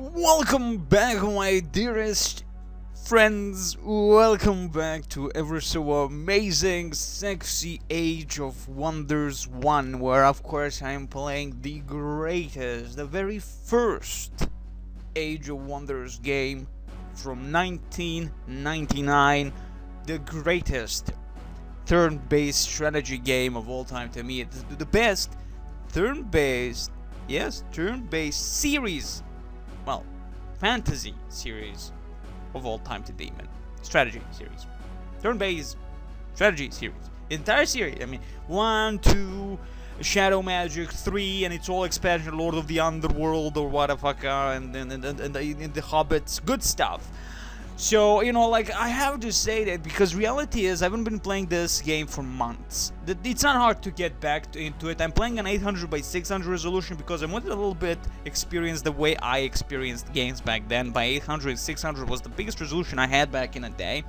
Welcome back, my dearest friends. Welcome back to ever so amazing, sexy Age of Wonders 1, where of course I am playing the greatest, the very first Age of Wonders game from 1999, the greatest turn-based strategy game of all time to me. It's the best turn-based, yes, turn-based series, well, fantasy series of all time to date, man. Strategy series, turn-based strategy series, entire series. I mean, 1, 2, Shadow Magic, 3, and it's all expansion, Lord of the Underworld or what the fuck, and the Hobbits, good stuff. So, like, I have to say that because reality is I haven't been playing this game for months. It's not hard to get back into it. I'm playing an 800 by 600 resolution because I wanted a little bit experience the way I experienced games back then. By 800, 600 was the biggest resolution I had back in a day,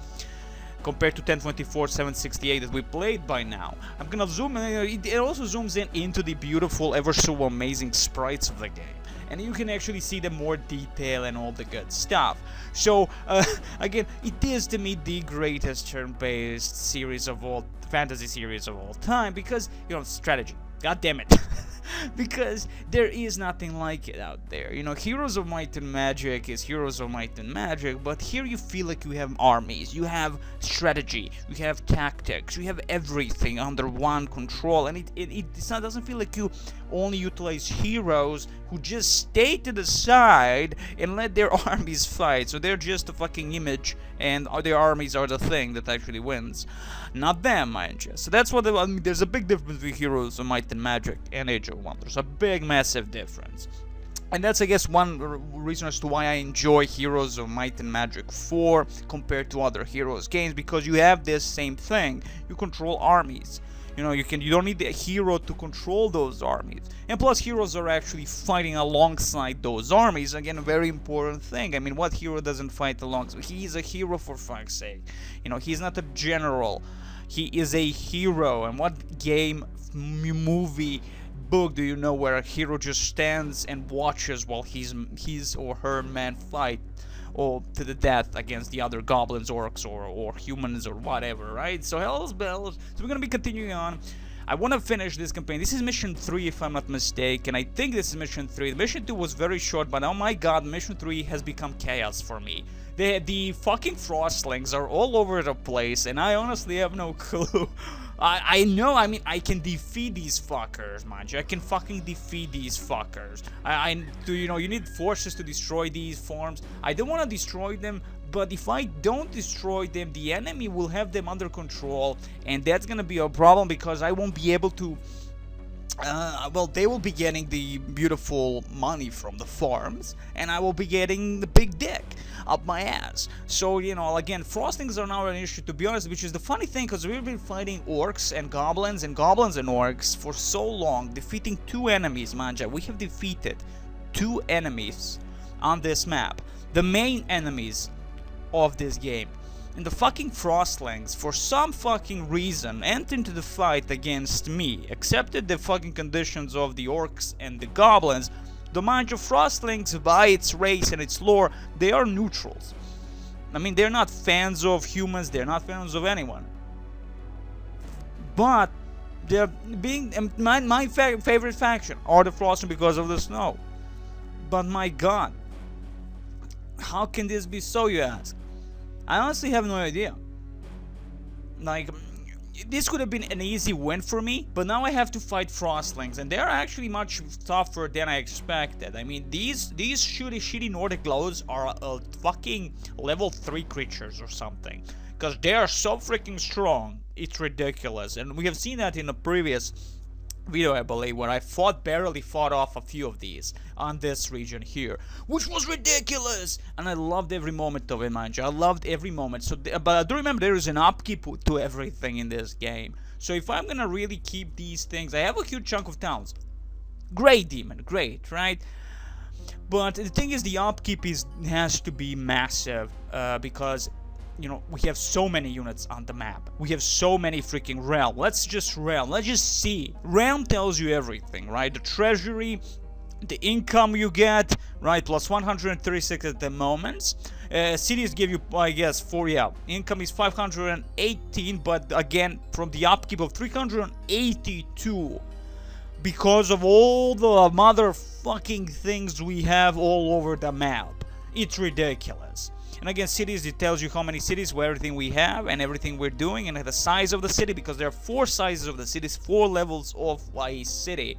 compared to 1024 768 that we played by now. I'm gonna zoom in. It also zooms in into the beautiful, ever so amazing sprites of the game, and you can actually see the more detail and all the good stuff. So again, it is to me the greatest turn-based series of all, fantasy series of all time, because strategy, god damn it. Because there is nothing like it out there. Heroes of Might and Magic is Heroes of Might and Magic, but here you feel like you have armies, you have strategy, you have tactics, you have everything under one control, and it doesn't feel like you only utilize heroes who just stay to the side and let their armies fight. So they're just a fucking image, and their armies are the thing that actually wins, not them, mind you. So that's what there's a big difference between Heroes of Might and Magic and Age of Wonders, a big, massive difference. And that's, I guess, one reason as to why I enjoy Heroes of Might and Magic 4 compared to other Heroes games, because you have this same thing. You control armies. You don't need a hero to control those armies. And plus, heroes are actually fighting alongside those armies. Again, a very important thing. I mean, what hero doesn't fight alongside? He's a hero, for fuck's sake. He's not a general. He is a hero. And what game, movie, book do you know where a hero just stands and watches while his or her men fight, or to the death against the other goblins, orcs, or humans, or whatever, right? So hell's bells. So we're gonna be continuing on. I want to finish this campaign. This is mission 3, if I'm not mistaken. I think this is mission 3. Mission 2 was very short, but oh my god, mission 3 has become chaos for me. The fucking frostlings are all over the place, and I honestly have no clue. I know, I mean, I can defeat these fuckers, mind you. I can fucking defeat these fuckers. You need forces to destroy these farms. I don't want to destroy them, but if I don't destroy them, the enemy will have them under control, and that's gonna be a problem because I won't be able to... they will be getting the beautiful money from the farms, and I will be getting the big dick up my ass. So, again, frostlings are now an issue, to be honest, which is the funny thing, because we've been fighting orcs and goblins and orcs for so long, defeating 2 enemies, manja. We have defeated 2 enemies on this map, the main enemies of this game. And the fucking frostlings, for some fucking reason, entered into the fight against me, accepted the fucking conditions of the orcs and the goblins. The mind of frostlings, by its race and its lore, they are neutrals. I mean, they're not fans of humans, they're not fans of anyone. But they're being my favorite faction are the frostlings because of the snow. But my god, how can this be so, you ask? I honestly have no idea. Like, this could have been an easy win for me, but now I have to fight frostlings, and they're actually much tougher than I expected. I mean, these shitty Nordic glowers are fucking level 3 creatures or something, because they are so freaking strong, it's ridiculous. And we have seen that in a previous video, I believe, where I barely fought off a few of these on this region here, which was ridiculous, and I loved every moment of it, mind you. I loved every moment. So, but I do remember there is an upkeep to everything in this game. So if I'm gonna really keep these things, I have a huge chunk of towns. Great, demon, great, right? But the thing is, the upkeep has to be massive, because we have so many units on the map. We have so many freaking realm. Let's just see. Realm tells you everything, right? The treasury, the income you get, right, plus 136 at the moment. Cities give you, I guess, income is 518, but again, from the upkeep of 382, because of all the motherfucking things we have all over the map. It's ridiculous. And again, cities, it tells you how many cities, where everything we have, and everything we're doing, and the size of the city, because there are 4 sizes of the cities, 4 levels of a city.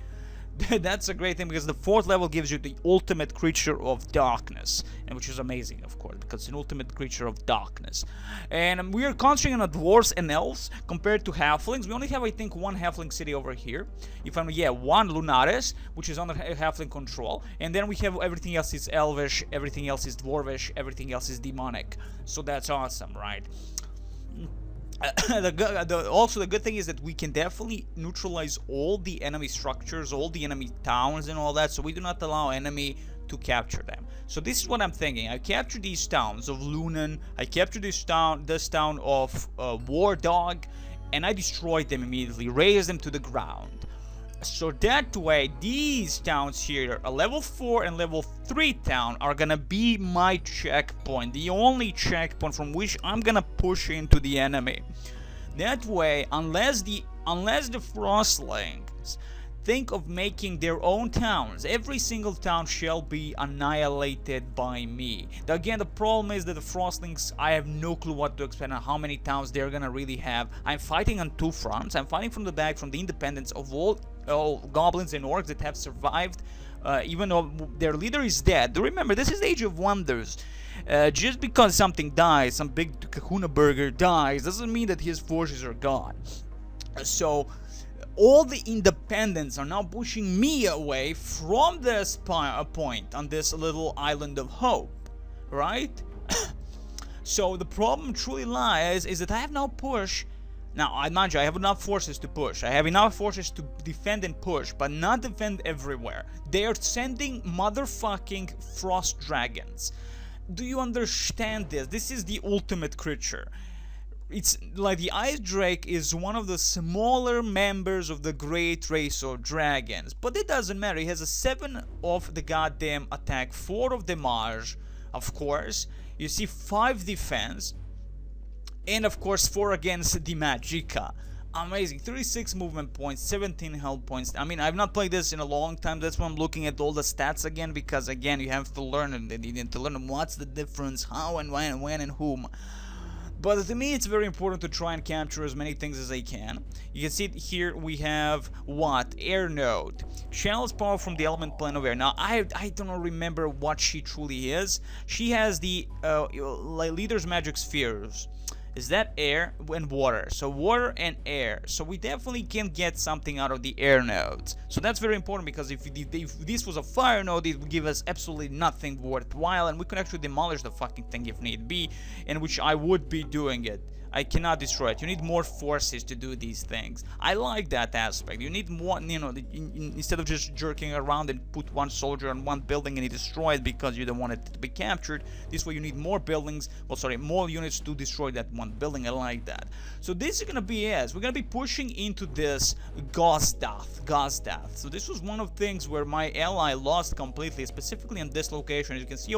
That's a great thing, because the 4th level gives you the ultimate creature of darkness, and which is amazing, of course, because it's an ultimate creature of darkness. And we are concentrating on dwarves and elves compared to halflings. We only have, I think, 1 halfling city over here. If I'm, yeah, 1 Lunaris, which is under halfling control, and then we have everything else is elvish, everything else is dwarvish, everything else is demonic. So that's awesome, right? Also, the good thing is that we can definitely neutralize all the enemy structures, all the enemy towns and all that, so we do not allow enemy to capture them. So this is what I'm thinking. I capture these towns of Lunan, I capture this town of War Dog, and I destroyed them immediately, razed them to the ground. So that way, these towns here, a level 4 and level 3 town, are gonna be my checkpoint, the only checkpoint from which I'm gonna push into the enemy. That way, unless the Frostlings think of making their own towns, every single town shall be annihilated by me. Again, the problem is that the Frostlings, I have no clue what to expect and how many towns they're gonna really have. I'm fighting on 2 fronts. I'm fighting from the back, from the independence of all goblins and orcs that have survived, even though their leader is dead. Remember, this is the Age of Wonders. Just because something dies, some big kahuna burger dies, doesn't mean that his forces are gone. So all the independents are now pushing me away from this point on this little island of hope, right? So the problem truly lies is that I have now pushed. Now, mind you, I have enough forces to push. I have enough forces to defend and push, but not defend everywhere. They are sending motherfucking frost dragons. Do you understand this? This is the ultimate creature. It's like the Ice Drake is one of the smaller members of the great race of dragons. But it doesn't matter. He has a 7 of the goddamn attack, 4 of damage, of course. You see 5 defense. And of course 4 against the Magicka. Amazing. 36 movement points, 17 health points. I mean, I've not played this in a long time. That's why I'm looking at all the stats again, because again, you have to learn and you need to learn what's the difference, how and when and whom. But to me, it's very important to try and capture as many things as I can. You can see here we have what? Air Node. Channels power from the element plane of air. Now, I don't remember what she truly is. She has the leader's magic spheres. Is that air and water? So water and air. So we definitely can get something out of the air nodes. So that's very important, because if this was a fire node, it would give us absolutely nothing worthwhile, and we could actually demolish the fucking thing if need be, in which I would be doing it. I cannot destroy it. You need more forces to do these things. I like that aspect. You need more, you know, instead of just jerking around and put one soldier on one building and he destroy it because you don't want it to be captured. This way you need more buildings, well, sorry, more units to destroy that one building. I like that. So this is gonna be it. We're gonna be pushing into this Gazdath. So this was one of the things where my ally lost completely, specifically on this location. As you can see,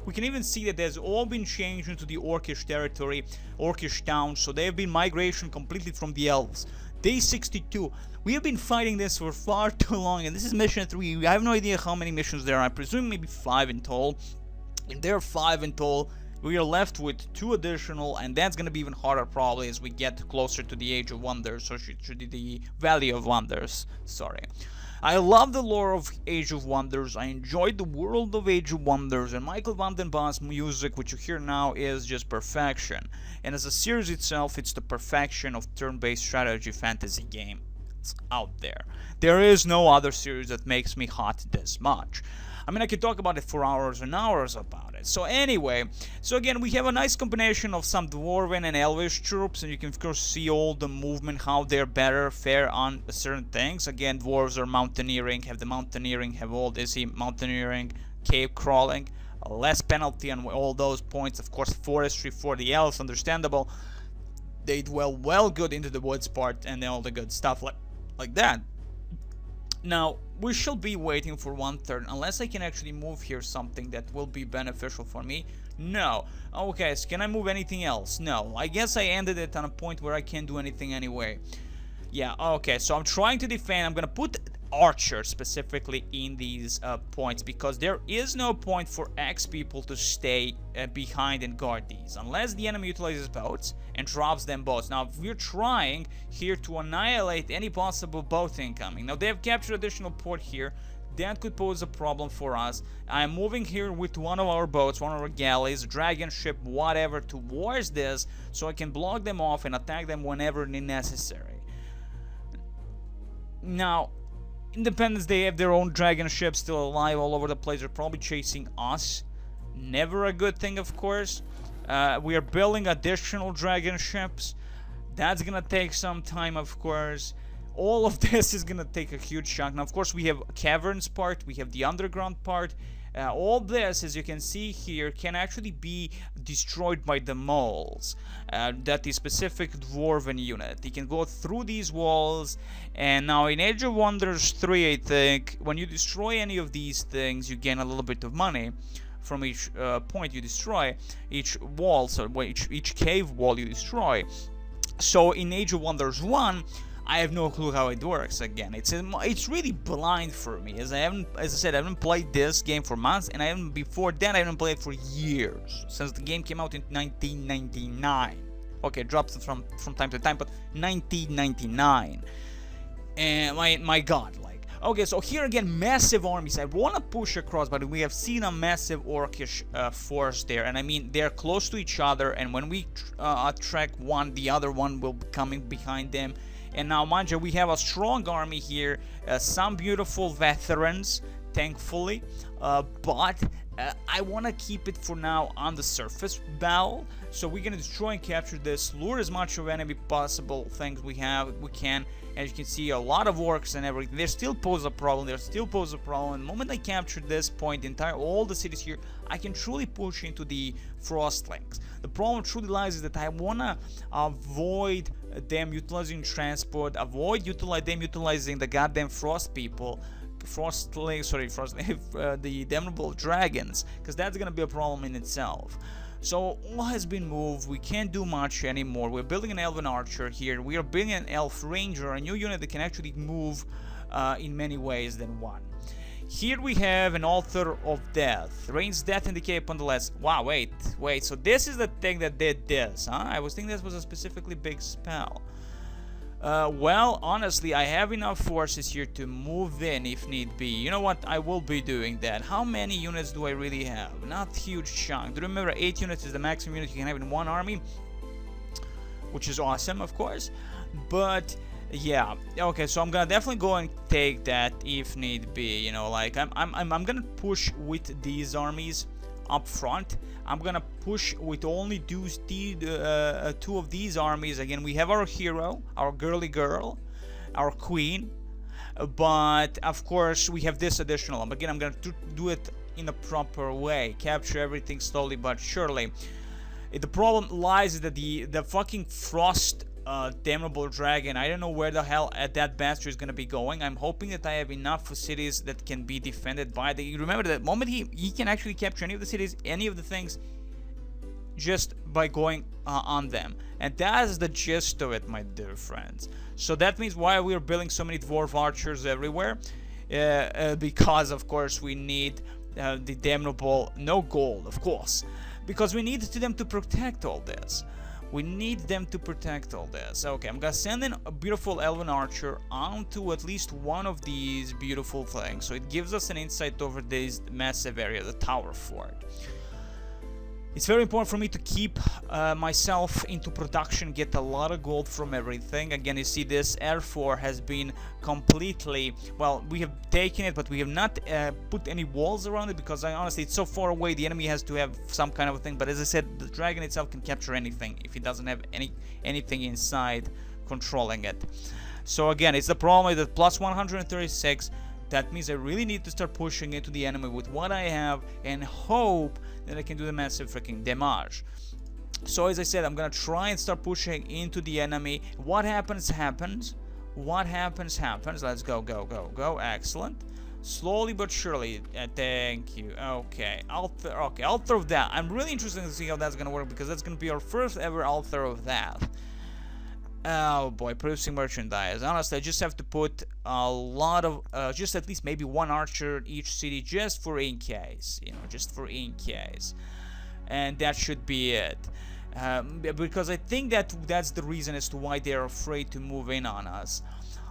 we can even see that there's all been changed into the Orcish territory, Orcish town, so they have been migration completely from the elves. Day 62. We have been fighting this for far too long, and this is mission 3. I have no idea how many missions there are. I presume maybe 5 in total. If there are 5 in total, we are left with 2 additional, and that's gonna be even harder probably as we get closer to the Age of Wonders, or to the Valley of Wonders. Sorry. I love the lore of Age of Wonders. I enjoyed the world of Age of Wonders, and Michael van den Bosch's music, which you hear now, is just perfection. And as a series itself, it's the perfection of turn-based strategy fantasy game. It's out there. There is no other series that makes me hot this much. I mean, I could talk about it for hours and hours about it. So anyway, so again, we have a nice combination of some Dwarven and Elvish troops, and you can of course see all the movement, how they're fair on certain things. Again, Dwarves are mountaineering, have all this mountaineering, cave crawling, less penalty on all those points. Of course, forestry for the elves, understandable. They dwell well good into the woods part and all the good stuff like that. Now, we shall be waiting for one turn, unless I can actually move here something that will be beneficial for me. No. Okay, so can I move anything else? No. I guess I ended it on a point where I can't do anything anyway. Yeah, okay, so I'm trying to defend. I'm gonna put archers specifically in these points, because there is no point for X people to stay behind and guard these unless the enemy utilizes boats and drops them boats. Now we're trying here to annihilate any possible boat incoming. Now they have captured additional port here. That could pose a problem for us. I'm moving here with one of our boats, one of our galleys, dragon ship, whatever, towards this, so I can block them off and attack them whenever necessary. Now, Independence, they have their own dragon ships still alive all over the place. They're probably chasing us. Never a good thing, of course. We are building additional dragon ships. That's gonna take some time, of course. All of this is gonna take a huge chunk. Now, of course, we have caverns part, we have the underground part. All this, as you can see here, can actually be destroyed by the moles. That is specific dwarven unit. You can go through these walls, and now in Age of Wonders 3, I think, when you destroy any of these things, you gain a little bit of money from each point you destroy, each wall, so each cave wall you destroy. So in Age of Wonders 1, I have no clue how it works. Again, it's really blind for me, as I said, I haven't played this game for months, and before that I haven't played it for years, since the game came out in 1999. Okay, it drops from time to time, but 1999. And my god, like, okay, so here again, massive armies. I want to push across, but we have seen a massive orcish force there, and I mean, they're close to each other, and when we attract one, the other one will be coming behind them. And now, mind you, we have a strong army here, some beautiful veterans, thankfully, but I want to keep it for now on the surface battle. So we're gonna destroy and capture this, lure as much of enemy possible things we can. As you can see, a lot of orcs and everything. They still pose a problem. The moment I capture this point, all the cities here, I can truly push into the frostlings. The problem truly lies is that I wanna avoid them utilizing transport, avoid them utilizing the goddamn frost people, the damnable dragons, because that's gonna be a problem in itself. So all has been moved. We can't do much anymore. We're building an elven archer here. We are building an elf ranger, a new unit that can actually move in many ways than one. Here we have an altar of death. Rains death and decay upon the last. Wow, wait. So this is the thing that did this, huh? I was thinking this was a specifically big spell. Well, honestly, I have enough forces here to move in if need be. You know what? I will be doing that. How many units do I really have? Not huge chunk. Do remember, 8 units is the maximum unit you can have in one army, which is awesome, of course. But yeah, okay. So I'm gonna definitely go and take that if need be. You know, like I'm gonna push with these armies up front. I'm gonna push with only two of these armies. Again, we have our hero, our girly girl, our queen, but of course we have this additional. Again, I'm gonna do it in a proper way, capture everything slowly but surely. The problem lies that the fucking frost damnable dragon, I don't know where the hell that bastard is gonna be going. I'm hoping that I have enough cities that can be defended by the. You remember that moment he can actually capture any of the cities, any of the things, just by going on them. And that is the gist of it, my dear friends. So that means why we are building so many dwarf archers everywhere, because of course we need the damnable, no gold, of course, because we need them to protect all this. We need them to protect all this. Okay, I'm gonna send in a beautiful elven archer onto at least one of these beautiful things, so it gives us an insight over this massive area, the tower fort. It's very important for me to keep myself into production, get a lot of gold from everything. Again, you see this R4 has been completely, well, we have taken it, but we have not put any walls around it, because honestly, it's so far away, the enemy has to have some kind of a thing. But as I said, the dragon itself can capture anything if it doesn't have anything inside controlling it. So again, it's the problem with the plus 136. That means I really need to start pushing into the enemy with what I have and hope that I can do the massive freaking damage. So as I said, I'm gonna try and start pushing into the enemy. What happens happens. What happens, happens. Let's go, go, go, go. Excellent. Slowly but surely. Thank you. Okay. I'll throw that. I'm really interested to see how that's gonna work, because that's gonna be our first ever altar of that. Oh boy, producing merchandise. Honestly, I just have to put a lot of, just at least maybe one archer in each city, just for in case, you know, just for in case. And that should be it. Because I think that's the reason as to why they're afraid to move in on us.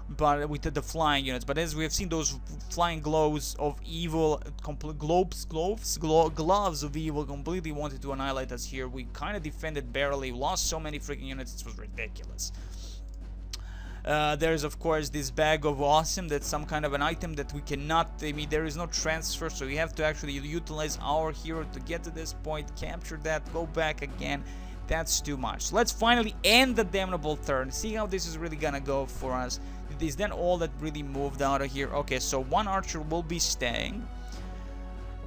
But with the flying units, but as we have seen, those flying gloves of evil, gloves of evil completely wanted to annihilate us here. We kind of defended barely, lost so many freaking units, it was ridiculous. There's of course this bag of awesome, that's some kind of an item that we cannot, I mean, there is no transfer, so we have to actually utilize our hero to get to this point, capture that, go back again. That's too much. So let's finally end the damnable turn, see how this is really gonna go for us. Is that all that really moved out of here? Okay, so one archer will be staying.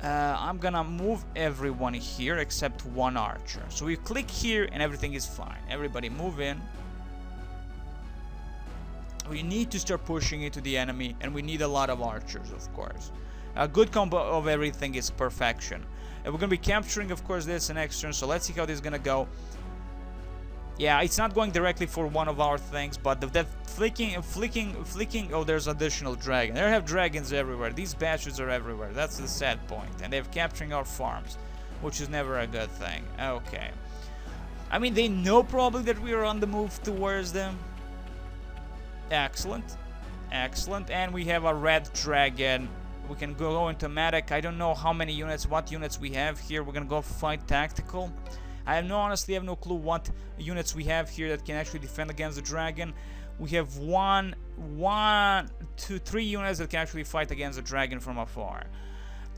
I'm gonna move everyone here except one archer. So we click here and everything is fine. Everybody move in. We need to start pushing into the enemy, and we need a lot of archers, of course. A good combo of everything is perfection. And we're gonna be capturing, of course, this next turn, so let's see how this is gonna go. Yeah, it's not going directly for one of our things, but that flicking, oh, there's additional dragon. They have dragons everywhere. These bastards are everywhere. That's the sad point. And they're capturing our farms, which is never a good thing. Okay. I mean, they know probably that we are on the move towards them. Excellent. Excellent. And we have a red dragon. We can go into medic. I don't know how many units, what units we have here. We're gonna go fight tactical. Honestly have no clue what units we have here that can actually defend against the dragon. We have three units that can actually fight against the dragon from afar.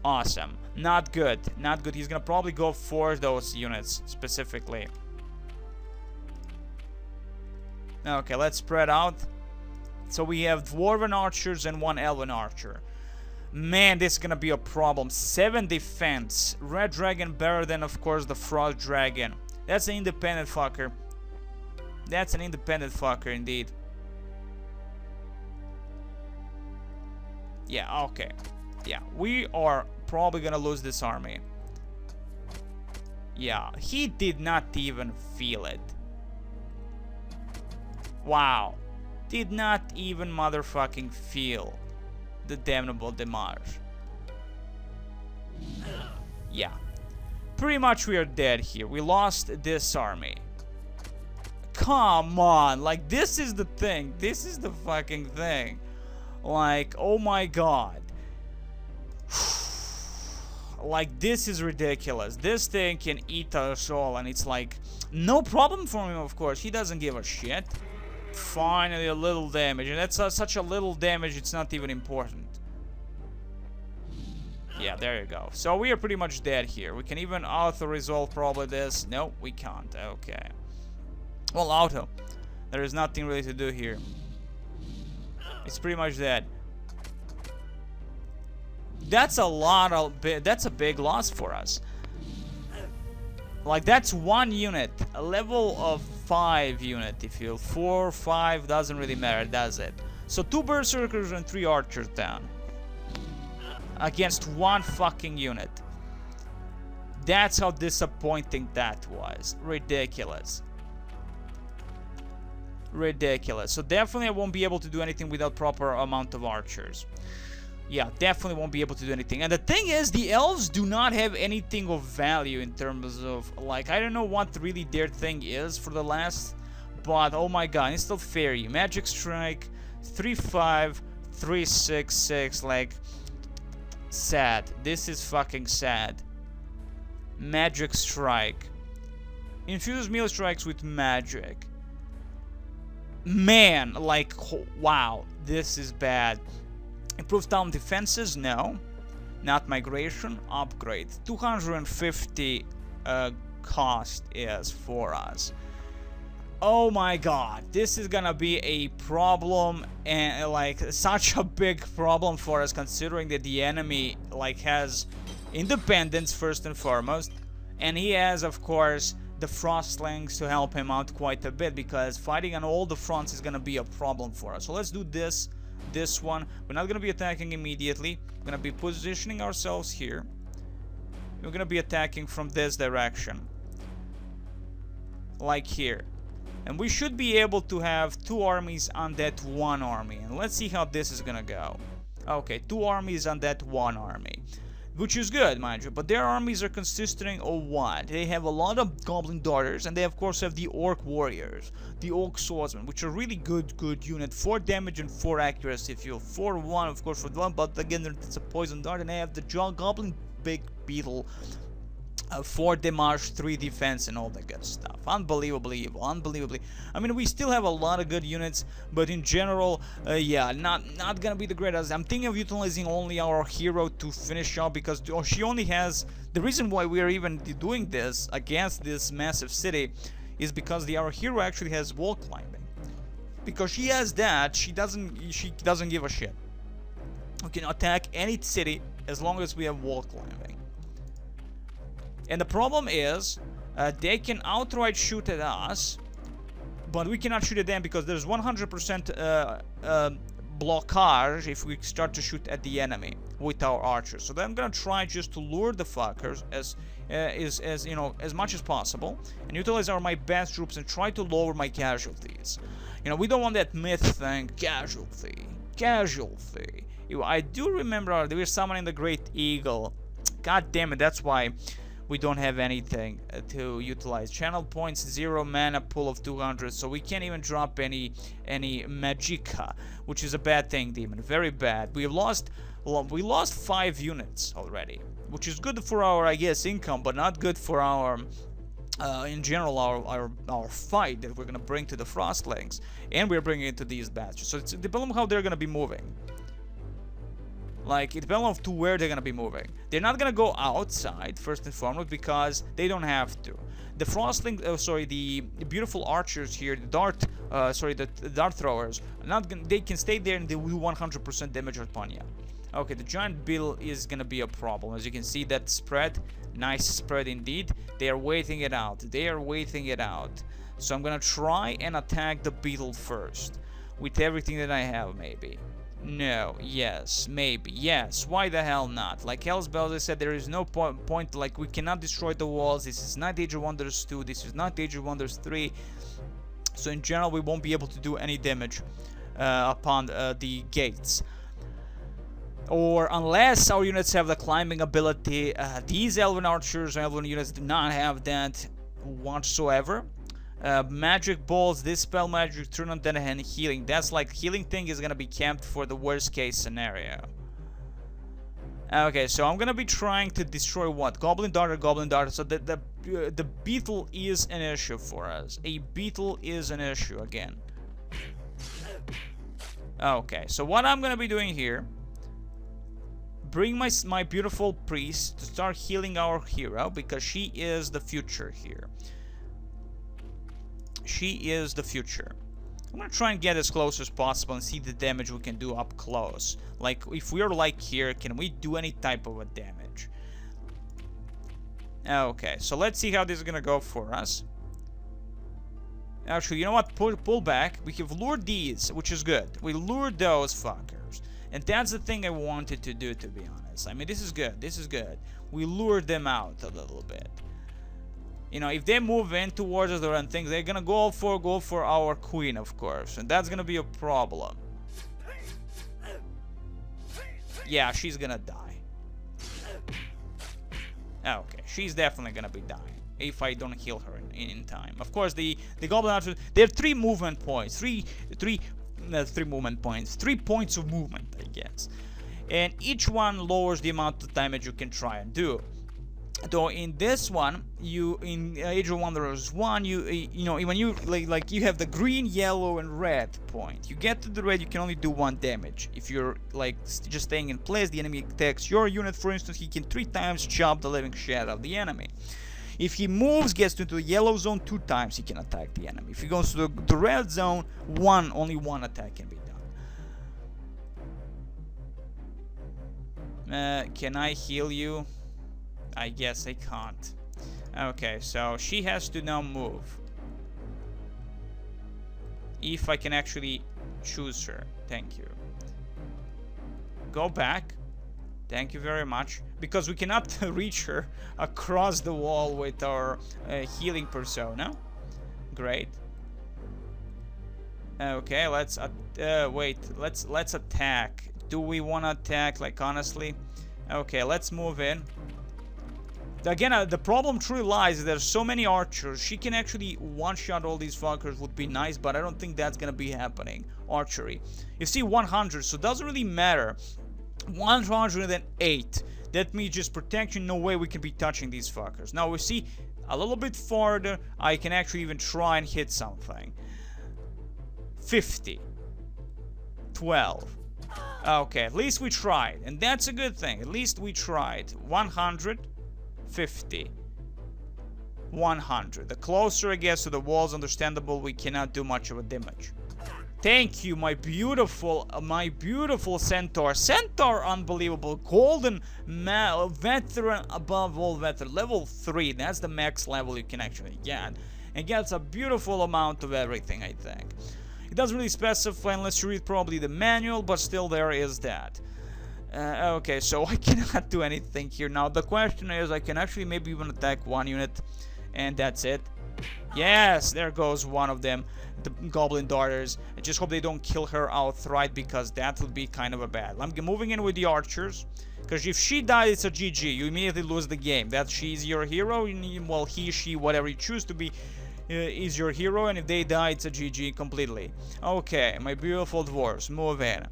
Awesome. Not good. Not good. He's gonna probably go for those units specifically. Okay, let's spread out. So we have dwarven archers and one elven archer. Man, this is gonna be a problem. 7 defense. Red dragon better than, of course, the frost dragon. That's an independent fucker. That's an independent fucker indeed. Yeah, okay. Yeah, we are probably gonna lose this army. Yeah, he did not even feel it. Wow. Did not even motherfucking feel the damnable demarche. Yeah. Pretty much we are dead here. We lost this army. Come on. Like, this is the thing. This is the fucking thing. Like, oh my god. Like, this is ridiculous. This thing can eat us all, and it's like, no problem for him, of course. He doesn't give a shit. Finally, a little damage, and that's such a little damage, it's not even important. Yeah, there you go. So we are pretty much dead here. We can even auto-resolve probably this. No, we can't. Okay. Well, auto. There is nothing really to do here. It's pretty much dead. That's a lot of... That's a big loss for us. Like, that's one unit. A level of 5 unit, if you... 4, 5, doesn't really matter, does it? So 2 berserkers and 3 archers down. Against 1 fucking unit. That's how disappointing that was. Ridiculous. Ridiculous. So definitely I won't be able to do anything without proper amount of archers. Yeah, definitely won't be able to do anything. And the thing is, the elves do not have anything of value in terms of, like, I don't know what really their thing is for the last, but oh my god, instant fairy, magic strike, 3-5, 3-6-6, like, sad. This is fucking sad. Magic strike. Infuse melee strikes with magic. Man, like, wow, this is bad. Improved town defenses? No. Not migration? Upgrade. 250 cost is for us. Oh my god, this is gonna be a problem, and like such a big problem for us, considering that the enemy like has independence first and foremost, and he has of course the Frostlings to help him out quite a bit, because fighting on all the fronts is gonna be a problem for us. So let's do this one. We're not gonna be attacking immediately. We're gonna be positioning ourselves here. We're gonna be attacking from this direction, like here, and we should be able to have 2 armies on that 1 army. And let's see how this is gonna go. Okay, 2 armies on that 1 army, which is good, mind you, but their armies are consisting of what? They have a lot of Goblin Darters, and they of course have the Orc Warriors, the Orc Swordsmen, which are really good unit. 4 damage and 4 accuracy. If you're 4-1, of course, for 1, but again, it's a Poison Dart, and they have the Goblin Big Beetle, 4 damage, 3 defense, and all that good stuff. Unbelievably evil, unbelievably. I mean, we still have a lot of good units, but in general, yeah, not gonna be the greatest. I'm thinking of utilizing only our hero to finish up, because she only has... The reason why we are even doing this against this massive city is because our hero actually has wall climbing. Because she has that, she doesn't give a shit. We can attack any city as long as we have wall climbing. And the problem is, they can outright shoot at us, but we cannot shoot at them because there's 100% blockage if we start to shoot at the enemy with our archers. So then I'm gonna try just to lure the fuckers as you know, as much as possible, and utilize my best troops and try to lower my casualties. You know, we don't want that myth thing, casualty. I do remember they were summoning the Great Eagle. God damn it, that's why we don't have anything to utilize. Channel points, 0 mana, pool of 200, so we can't even drop any Magicka, which is a bad thing, Demon. Very bad. We lost 5 units already, which is good for our, I guess, income, but not good for our in general our fight that we're gonna bring to the Frostlings, and we're bringing it to these bastards. So it's depending on how they're gonna be moving. Like, it depends on to where they're gonna be moving. They're not gonna go outside, first and foremost, because they don't have to. The Frostling, the beautiful archers here, the dart throwers, they can stay there and they will do 100% damage upon you. Okay, the giant bill is gonna be a problem. As you can see, that spread, nice spread indeed. They are waiting it out. So I'm gonna try and attack the beetle first with everything that I have, maybe. No, yes, maybe, yes, why the hell not? Like Hell's Bells, I said, there is no point, like, we cannot destroy the walls. This is not Age of Wonders 2, this is not Age of Wonders 3, so in general we won't be able to do any damage upon the gates. Or unless our units have the climbing ability. These Elven Archers or Elven units do not have that whatsoever. Magic balls, dispel magic, turn on dead, and healing. That's like, healing thing is gonna be camped for the worst case scenario. Okay, so I'm gonna be trying to destroy what? Goblin Darter. So the beetle is an issue for us. A beetle is an issue again. Okay, so what I'm gonna be doing here, bring my beautiful priest to start healing our hero, because she is the future here. She is the future. I'm gonna try and get as close as possible and see the damage we can do up close. Like, if we're like here, can we do any type of a damage? Okay, so let's see how this is gonna go for us. Actually, you know what? Pull back. We have lured these, which is good. We lured those fuckers. And that's the thing I wanted to do, to be honest. I mean, this is good. We lured them out a little bit. You know, if they move in towards us and things, they're gonna go for our queen, of course, and that's gonna be a problem. Yeah, she's gonna die. Okay, she's definitely gonna be dying if I don't heal her in time. Of course, the goblin archers, they have 3 movement points, 3 points of movement, I guess, and each one lowers the amount of damage you can try and do. Though in this one, in Age of Wonders 1, you know, when you like you have the green, yellow, and red point. You get to the red, you can only do 1 damage. If you're like just staying in place, the enemy attacks your unit. For instance, he can 3 times chop the living shit out of the enemy. If he moves, gets into the yellow zone, 2 times he can attack the enemy. If he goes to the red zone, only one attack can be done. Can I heal you? I guess I can't. Okay, so she has to now move. If I can actually choose her. Thank you. Go back. Thank you very much. Because we cannot reach her across the wall with our healing persona. Great. Okay, let's wait. Let's attack. Do we want to attack? Like honestly? Okay, let's move in. Again, the problem truly lies. There's so many archers. She can actually one-shot all these fuckers. Would be nice, but I don't think that's gonna be happening. Archery. You see, 100, so it doesn't really matter. 108. That means just protection. No way we can be touching these fuckers. Now we see a little bit farther. I can actually even try and hit something. 50. 12. Okay, at least we tried, and that's a good thing. At least we tried. 100. 50. 100. The closer it gets to the walls, understandable, we cannot do much of a damage. Thank you, my beautiful centaur. Centaur, unbelievable. Golden veteran above all veteran. Level 3. That's the max level you can actually get. And gets a beautiful amount of everything, I think. It doesn't really specify unless you read probably the manual, but still there is that. Okay, so I cannot do anything here. Now, the question is, I can actually maybe even attack one unit, and that's it. Yes, there goes one of them, the Goblin Darters. I just hope they don't kill her outright, because that would be kind of a bad. I'm moving in with the archers, because if she dies, it's a GG. You immediately lose the game. That she's your hero, well, he, she, whatever you choose to be, is your hero, and if they die, it's a GG completely. Okay, my beautiful dwarves, move in.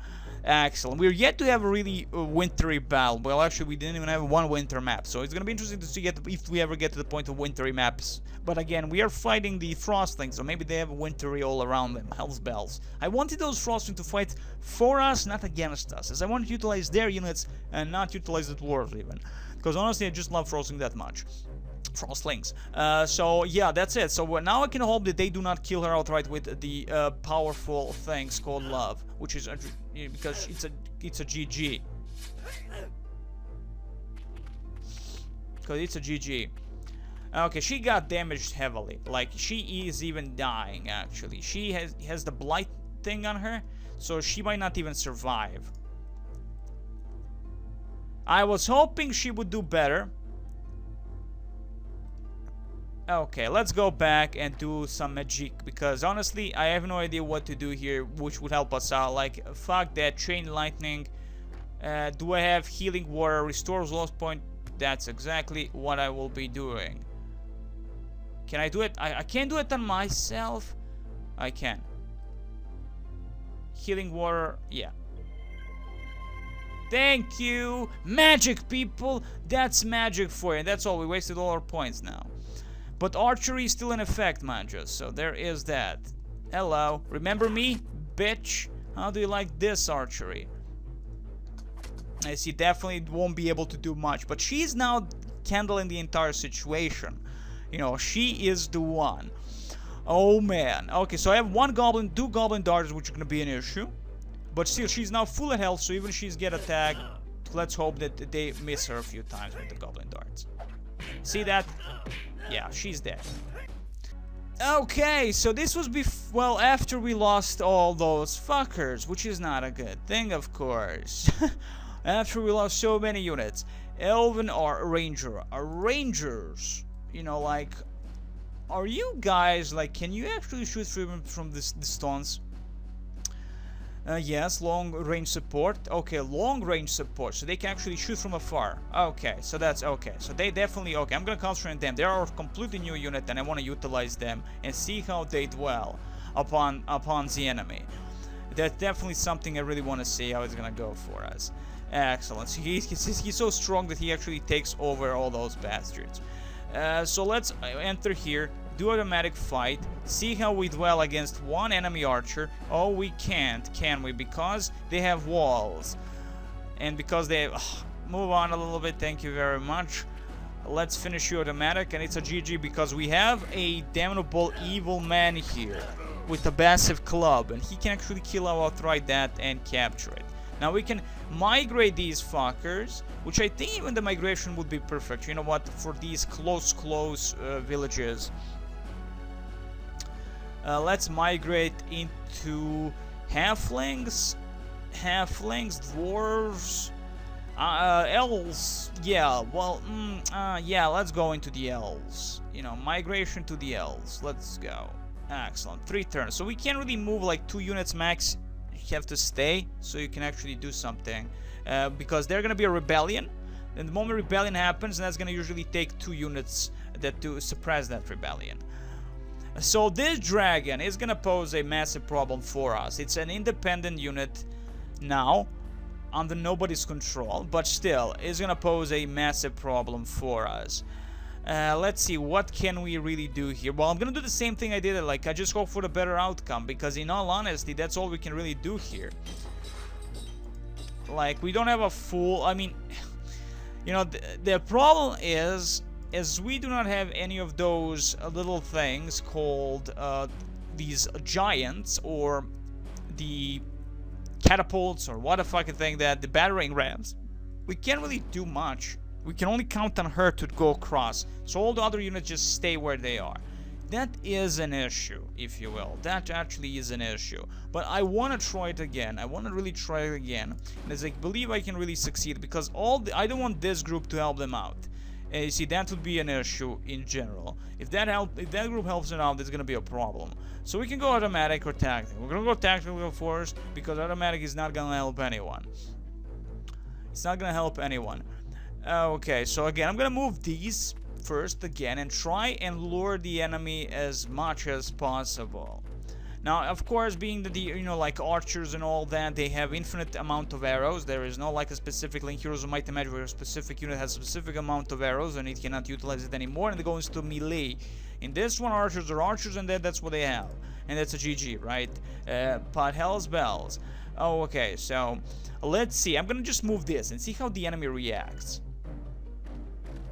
Excellent. We're yet to have a really wintry battle. Well, actually, we didn't even have one winter map. So it's going to be interesting to see if we ever get to the point of wintry maps. But again, we are fighting the Frostlings, so maybe they have wintry all around them. Hell's bells. I wanted those Frostlings to fight for us, not against us. As I want to utilize their units and not utilize the dwarves even. Because honestly, I just love Frostling that much. Frostlings. So yeah, that's it. So now I can hope that they do not kill her outright with the powerful things called love, which is because it's a GG. Because it's a GG. Okay, she got damaged heavily. Like, she is even dying, actually. She has the blight thing on her, so she might not even survive. I was hoping she would do better. Okay, let's go back and do some magic, because honestly, I have no idea what to do here, which would help us out. Like, fuck that, chain lightning. Do I have healing water, restores lost point? That's exactly what I will be doing. Can I do it? I can't do it on myself. I can. Healing water, yeah. Thank you! Magic, people! That's magic for you. That's all. We wasted all our points now. But archery is still in effect, manjas, so there is that. Hello. Remember me, bitch? How do you like this archery? I see, definitely won't be able to do much, but she's now handling the entire situation. You know, she is the one. Oh, man. Okay, so I have two goblin darters, which are going to be an issue. But still, she's now full of health, so even if she's get attacked, let's hope that they miss her a few times with the goblin darts. See that? Yeah, she's dead. Okay, so this was well, after we lost all those fuckers, which is not a good thing, of course. After we lost so many units. Elven or Ranger. Rangers, you know, like, are you guys, like, can you actually shoot from this distance? Yes, long range support. Okay, long range support, so they can actually shoot from afar. Okay, so that's okay. So they definitely, okay, I'm gonna concentrate on them. They are a completely new unit, and I want to utilize them and see how they dwell upon the enemy. That's definitely something I really want to see how it's gonna go for us. Excellent. So he's so strong that he actually takes over all those bastards. So let's enter here. Do automatic fight, see how we dwell against one enemy archer. Oh, we can't, can we? Because they have walls. And because they move on a little bit, thank you very much. Let's finish you automatic, and it's a GG because we have a damnable evil man here with a massive club, and he can actually kill outright that and capture it. Now we can migrate these fuckers, which I think even the migration would be perfect. You know what? For these close villages. Let's migrate into halflings, dwarves, elves. Yeah, well, yeah, let's go into the elves. You know, migration to the elves. Let's go. Excellent. 3 turns. So we can't really move like 2 units max. You have to stay so you can actually do something. Because there's gonna be a rebellion. And the moment rebellion happens, that's gonna usually take 2 units to suppress that rebellion. So this dragon is gonna pose a massive problem for us. It's an independent unit now, under nobody's control, but still, it's gonna pose a massive problem for us. Let's see, what can we really do here? Well, I'm gonna do the same thing I did. Like, I just hope for a better outcome, because in all honesty, that's all we can really do here. Like, we don't have a full... I mean, you know, the problem is we do not have any of those little things called these giants, or the catapults, or what the fucking thing, that the battering rams. We can't really do much. We can only count on her to go across. So all the other units just stay where they are. That is an issue, if you will. That actually is an issue. But I want to try it again. I want to really try it again. And as I believe I can really succeed, because I don't want this group to help them out. You see, that would be an issue in general. If that group helps them out, there's gonna be a problem. So we can go automatic or tactical. We're gonna go tactical first, because automatic is not gonna help anyone. It's not gonna help anyone. Okay, so again, I'm gonna move these first again and try and lure the enemy as much as possible. Now, of course, being the you know, like archers and all that, they have infinite amount of arrows. There is no like a specific link Heroes of Might and Magic where a specific unit has a specific amount of arrows and it cannot utilize it anymore, and it goes to melee. In this one, archers are archers, and that's what they have, and that's a GG, right? But hell's bells. Oh, okay, so let's see. I'm gonna just move this and see how the enemy reacts.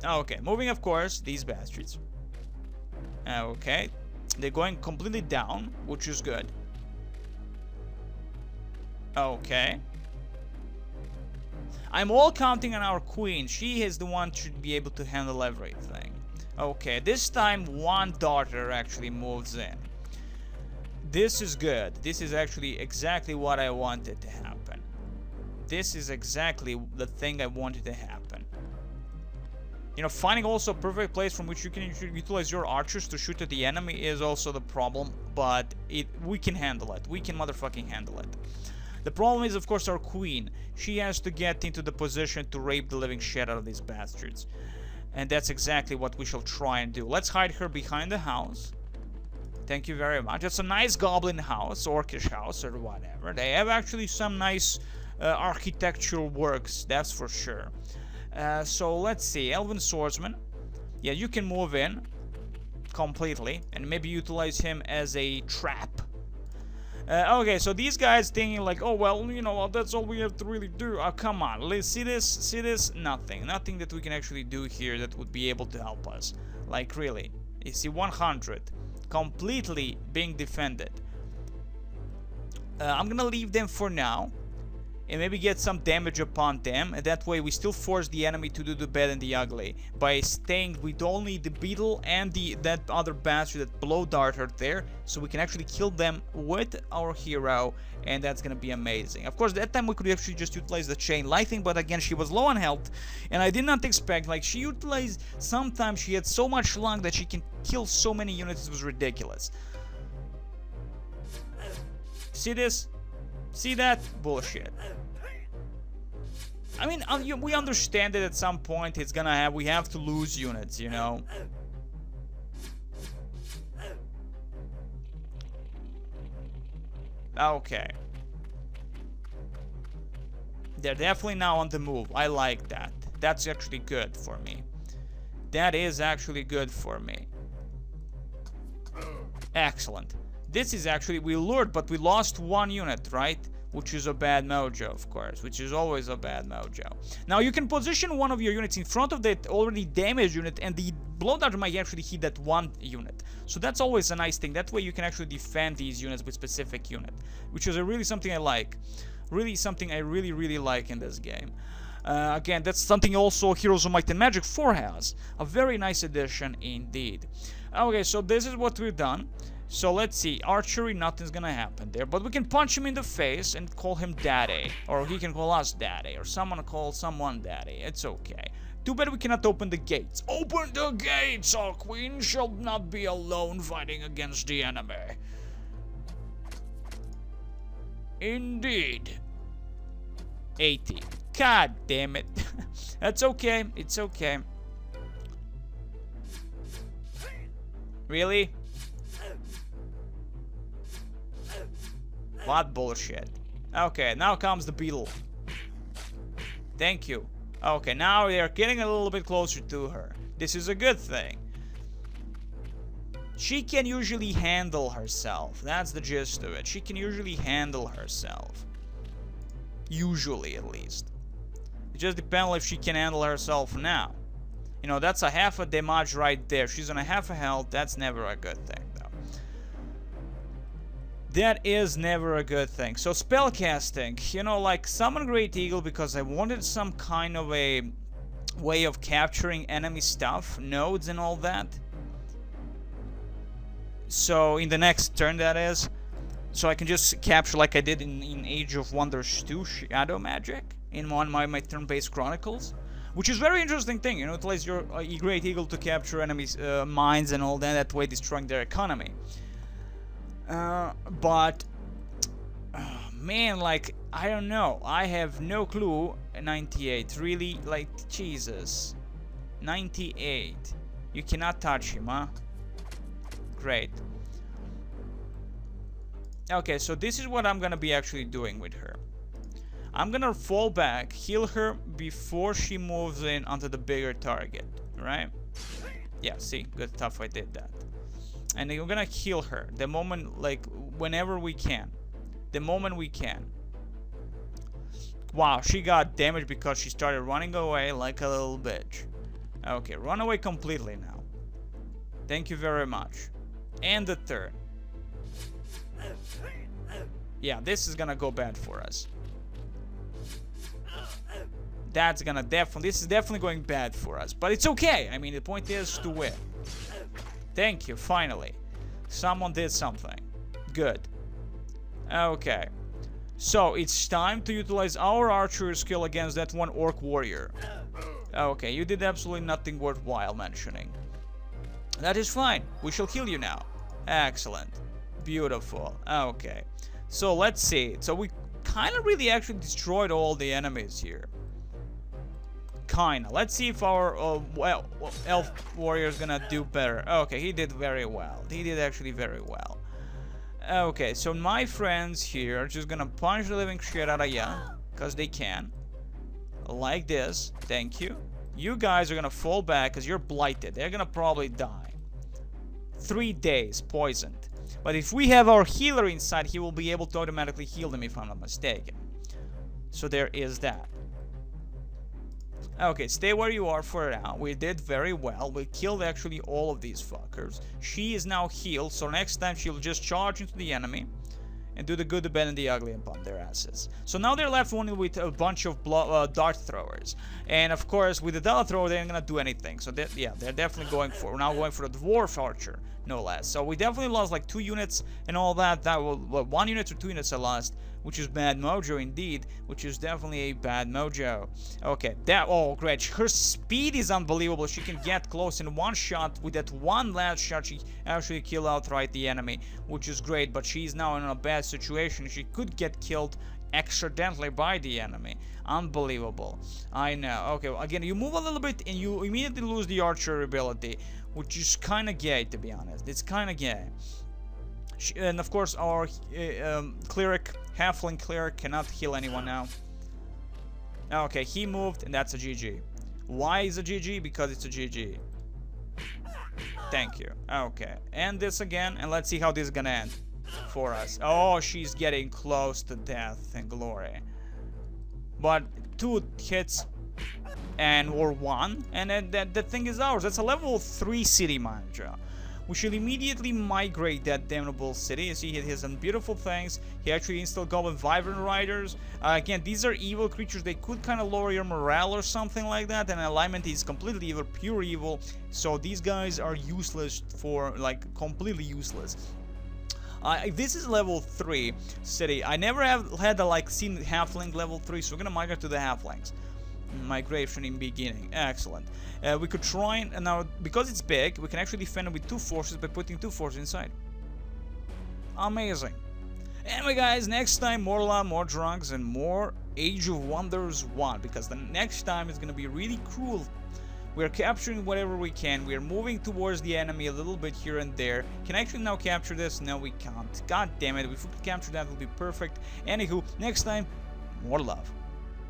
Okay, moving, of course, these bastards. Okay, they're going completely down, which is good. Okay. I'm all counting on our queen. She is the one who should be able to handle everything. Okay, this time one daughter actually moves in. This is good. This is actually exactly what I wanted to happen. This is exactly the thing I wanted to happen. You know, finding also a perfect place from which you can utilize your archers to shoot at the enemy is also the problem, but we can handle it. We can motherfucking handle it. The problem is, of course, our queen. She has to get into the position to rape the living shit out of these bastards. And that's exactly what we shall try and do. Let's hide her behind the house. Thank you very much. It's a nice goblin house, orcish house, or whatever. They have actually some nice architectural works, that's for sure. So let's see, Elven Swordsman. Yeah, you can move in completely and maybe utilize him as a trap. Okay, so these guys thinking like, oh well, you know, that's all we have to really do. Oh, come on, let's see this. Nothing that we can actually do here that would be able to help us. Like, really, you see, 100 completely being defended. I'm gonna leave them for now and maybe get some damage upon them, and that way we still force the enemy to do the bad and the ugly by staying with only the beetle and that other bastard, that blow darter there, so we can actually kill them with our hero, and that's gonna be amazing. Of course, that time we could actually just utilize the chain lightning, but again, she was low on health, and I did not expect, like, she utilized, sometimes she had so much luck that she can kill so many units, it was ridiculous. See this? See that? Bullshit. I mean, we understand that at some point it's gonna we have to lose units, you know. Okay. They're definitely now on the move. I like that. That's actually good for me. That is actually good for me. Excellent. This is actually, we lured, but we lost one unit, right? Which is a bad mojo, of course, which is always a bad mojo. Now, you can position one of your units in front of that already damaged unit, and the blow dart might actually hit that one unit. So that's always a nice thing. That way you can actually defend these units with specific unit, which is really something I like. Really something I really like in this game. Again, that's something also Heroes of Might and Magic 4 has. A very nice addition indeed. Okay, so this is what we've done. So let's see, archery, nothing's gonna happen there, but we can punch him in the face and call him daddy, or he can call us daddy, or someone call someone daddy. It's okay. Too bad we cannot open the gates. Open the gates! Our queen shall not be alone fighting against the enemy. Indeed. 80. God damn it. That's okay. It's okay. Really? What bullshit. Okay, now comes the beetle. Thank you. Okay, now they are getting a little bit closer to her. This is a good thing. She can usually handle herself. That's the gist of it. She can usually handle herself. Usually, at least. It just depends if she can handle herself now. You know, that's a half a damage right there. She's on a half a health. That's never a good thing, though. That is never a good thing. So spellcasting, you know, like summon Great Eagle because I wanted some kind of a way of capturing enemy stuff, nodes and all that. So in the next turn, that is. So I can just capture like I did in Age of Wonders 2 Shadow Magic in one of my turn-based chronicles. Which is very interesting thing, you know, utilize your Great Eagle to capture enemies' mines and all that, that way destroying their economy. But man, like, I don't know, I have no clue. 98, really, like, Jesus. 98, you cannot touch him, huh? Great. Okay, so this is what I'm gonna be actually doing with her. I'm gonna fall back, heal her before she moves in onto the bigger target, right? Yeah, see, good stuff, I did that. And you're gonna heal her the moment, like, whenever we can. The moment we can. Wow, she got damaged because she started running away like a little bitch. Okay, run away completely now. Thank you very much. And the third. Yeah, this is gonna go bad for us. That's gonna this is definitely going bad for us. But it's okay. I mean, the point is to win. Thank you, finally. Someone did something. Good. Okay. So, it's time to utilize our archery skill against that one orc warrior. Okay, you did absolutely nothing worthwhile mentioning. That is fine. We shall heal you now. Excellent. Beautiful. Okay. So, let's see. So, we kind of really actually destroyed all the enemies here. Kinda. Let's see if our elf warrior is gonna do better. Okay, he did very well. He did actually very well. Okay, so my friends here are just gonna punch the living shit out of ya, cause they can. Like this. Thank you. You guys are gonna fall back cause you're blighted. They're gonna probably die. 3 days poisoned. But if we have our healer inside, he will be able to automatically heal them if I'm not mistaken. So there is that. Okay, stay where you are for now. We did very well. We killed actually all of these fuckers. She is now healed, so next time she'll just charge into the enemy and do the good, the bad, and the ugly and pump their asses. So now they're left only with a bunch of dart throwers. And of course, with the dart thrower, they ain't gonna do anything. So yeah, they're definitely going for, we're now going for the dwarf archer, no less. So we definitely lost like 2 units and all that. That will, well, 1 unit or 2 units I lost, which is bad mojo indeed, which is definitely a bad mojo. Okay, that, oh great, her speed is unbelievable. She can get close in one shot. With that one last shot, she actually killed outright the enemy, which is great, but she's now in a bad situation. She could get killed accidentally by the enemy. Unbelievable. I know. Okay, well, again, you move a little bit and you immediately lose the archer ability, which is kind of gay, to be honest. It's kind of gay. And of course, our cleric, halfling cleric, cannot heal anyone now. Okay, he moved, and that's a GG. Why is a GG? Because it's a GG. Thank you. Okay, and this again, and let's see how this is gonna end for us. Oh, she's getting close to death and glory. But 2 hits and or 1, and then the thing is ours. That's a level 3 city manager, we should immediately migrate that damnable city. You see, he has some beautiful things. He actually installed Goblin Wyvern Riders. Again, these are evil creatures. They could kind of lower your morale or something like that, and alignment is completely evil, pure evil. So these guys are useless for, like, completely useless. This is level 3 city. I never have had seen halfling level 3, so we're gonna migrate to the halflings. Migration in beginning. Excellent. We could try and now, because it's big, we can actually defend it with 2 forces by putting 2 forces inside. Amazing. Anyway, guys, next time more love, more drugs, and more Age of Wonders 1, because the next time is gonna be really cruel. We're capturing whatever we can. We're moving towards the enemy a little bit here and there. Can I actually now capture this? No, we can't. God damn it. If we could capture that, it would be perfect. Anywho, next time, more love.